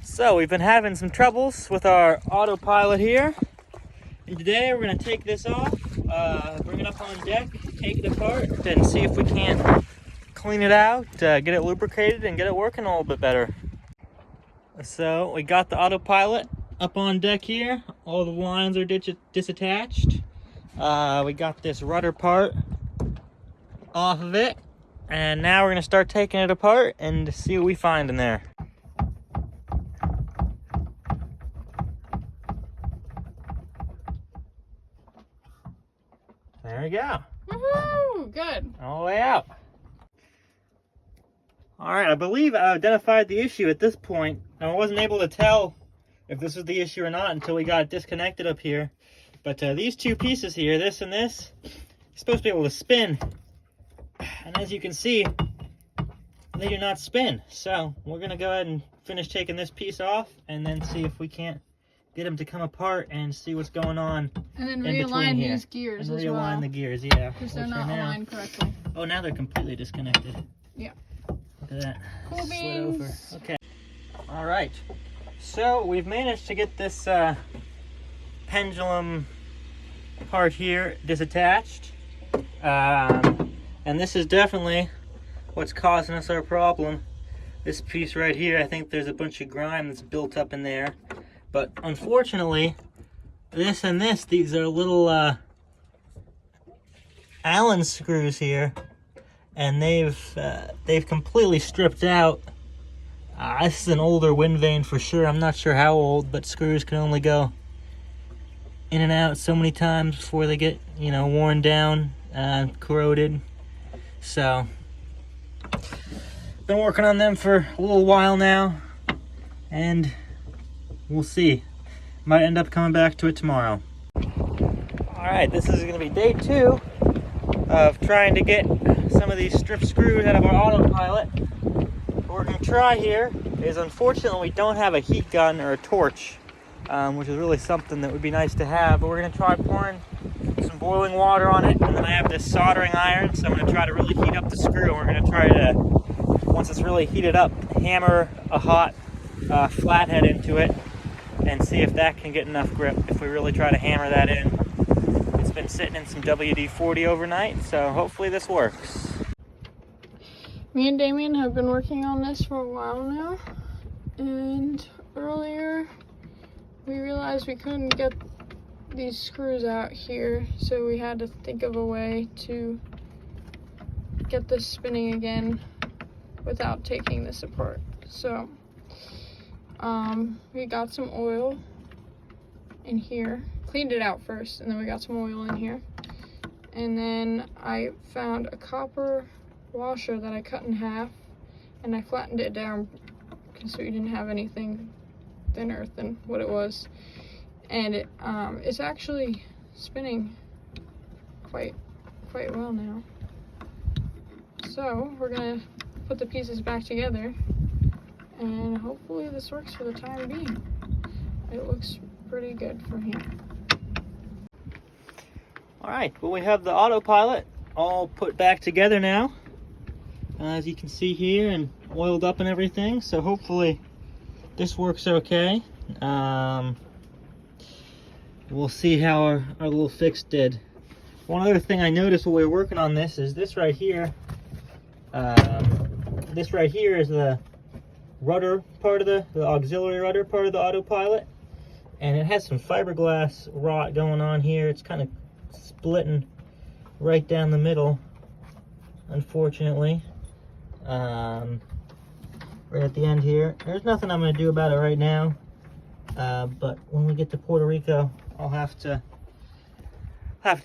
So we've been having some troubles with our autopilot here, and today we're going to take this off, bring it up on deck, take it apart, and see if we can't clean it out, get it lubricated, and get it working a little bit better. So we got the autopilot up on deck here. All the lines are disattached. We got this rudder part off of it, and now we're going to start taking it apart and see what we find in there. There we go. Woohoo! Good. All the way out. All right, I believe I identified the issue at this point. Now, I wasn't able to tell if this was the issue or not until we got it disconnected up here. But these two pieces here, this and this, are supposed to be able to spin. And as you can see, they do not spin. So we're going to go ahead and finish taking this piece off and then see if we can't get them to come apart and see what's going on. And then realign these gears as well. And realign the gears, yeah. Because they're not aligned correctly. Oh, now they're completely disconnected. Yeah. Look at that. Cool beans. Okay. All right. So we've managed to get this pendulum part here disattached. And this is definitely what's causing us our problem. This piece right here, I think there's a bunch of grime that's built up in there. But unfortunately, this and this, these are little Allen screws here, and they've completely stripped out. This is an older Windvane for sure. I'm not sure how old, but screws can only go in and out so many times before they get, worn down, corroded. So, been working on them for a little while now, and we'll see. Might end up coming back to it tomorrow. Alright, this is going to be day 2 of trying to get some of these strip screws out of our autopilot. What we're going to try here is, unfortunately, we don't have a heat gun or a torch, which is really something that would be nice to have. But we're going to try pouring some boiling water on it, and then I have this soldering iron, so I'm going to try to really heat up the screw. And we're going to try to, once it's really heated up, hammer a hot flathead into it and see if that can get enough grip if we really try to hammer that in. It's been sitting in some WD-40 overnight, so hopefully this works. Me and Damien have been working on this for a while now, and earlier we realized we couldn't get these screws out here, so we had to think of a way to get this spinning again without taking this apart. So we got some oil in here, cleaned it out first, and then we got some oil in here, and then I found a copper washer that I cut in half, and I flattened it down so we didn't have anything thinner than what it was, and it's actually spinning quite well now. So we're gonna put the pieces back together, and hopefully this works for the time being. It looks pretty good for here. Alright, well, we have the autopilot all put back together now, as you can see here, and oiled up and everything, so hopefully this works okay. We'll see how our little fix did. One other thing I noticed while we were working on this is this right here. This right here is the rudder part of the auxiliary rudder part of the autopilot, and it has some fiberglass rot going on here. It's kind of splitting right down the middle, unfortunately. Right at the end here. There's nothing I'm going to do about it right now, but when we get to Puerto Rico, I'll have to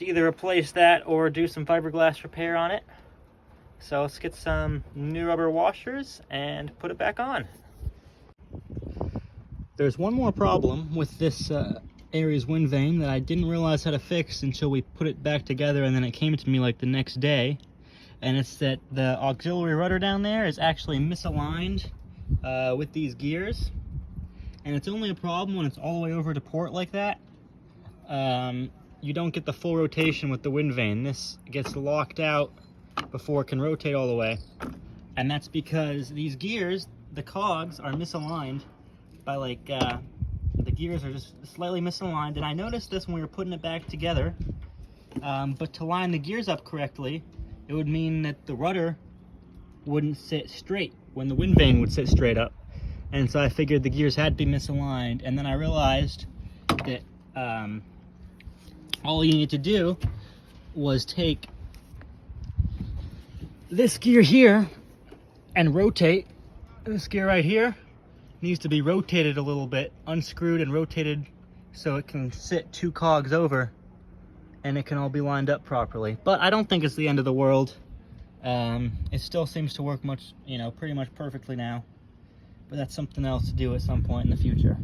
either replace that or do some fiberglass repair on it. So let's get some new rubber washers and put it back on. There's one more problem with this Aries Wind Vane that I didn't realize how to fix until we put it back together, and then it came to me like the next day. And it's that the auxiliary rudder down there is actually misaligned with these gears. And it's only a problem when it's all the way over to port like that. You don't get the full rotation with the Wind Vane. This gets locked out before it can rotate all the way. And that's because these gears, the cogs, are misaligned by like the gears are just slightly misaligned, and I noticed this when we were putting it back together. But to line the gears up correctly, it would mean that the rudder wouldn't sit straight when the wind vane would sit straight up. And so I figured the gears had to be misaligned, and then I realized that all you need to do was take this gear here and rotate. This gear right here needs to be rotated a little bit, unscrewed and rotated so it can sit 2 cogs over and it can all be lined up properly. But I don't think it's the end of the world. It still seems to work pretty much perfectly now. But that's something else to do at some point in the future.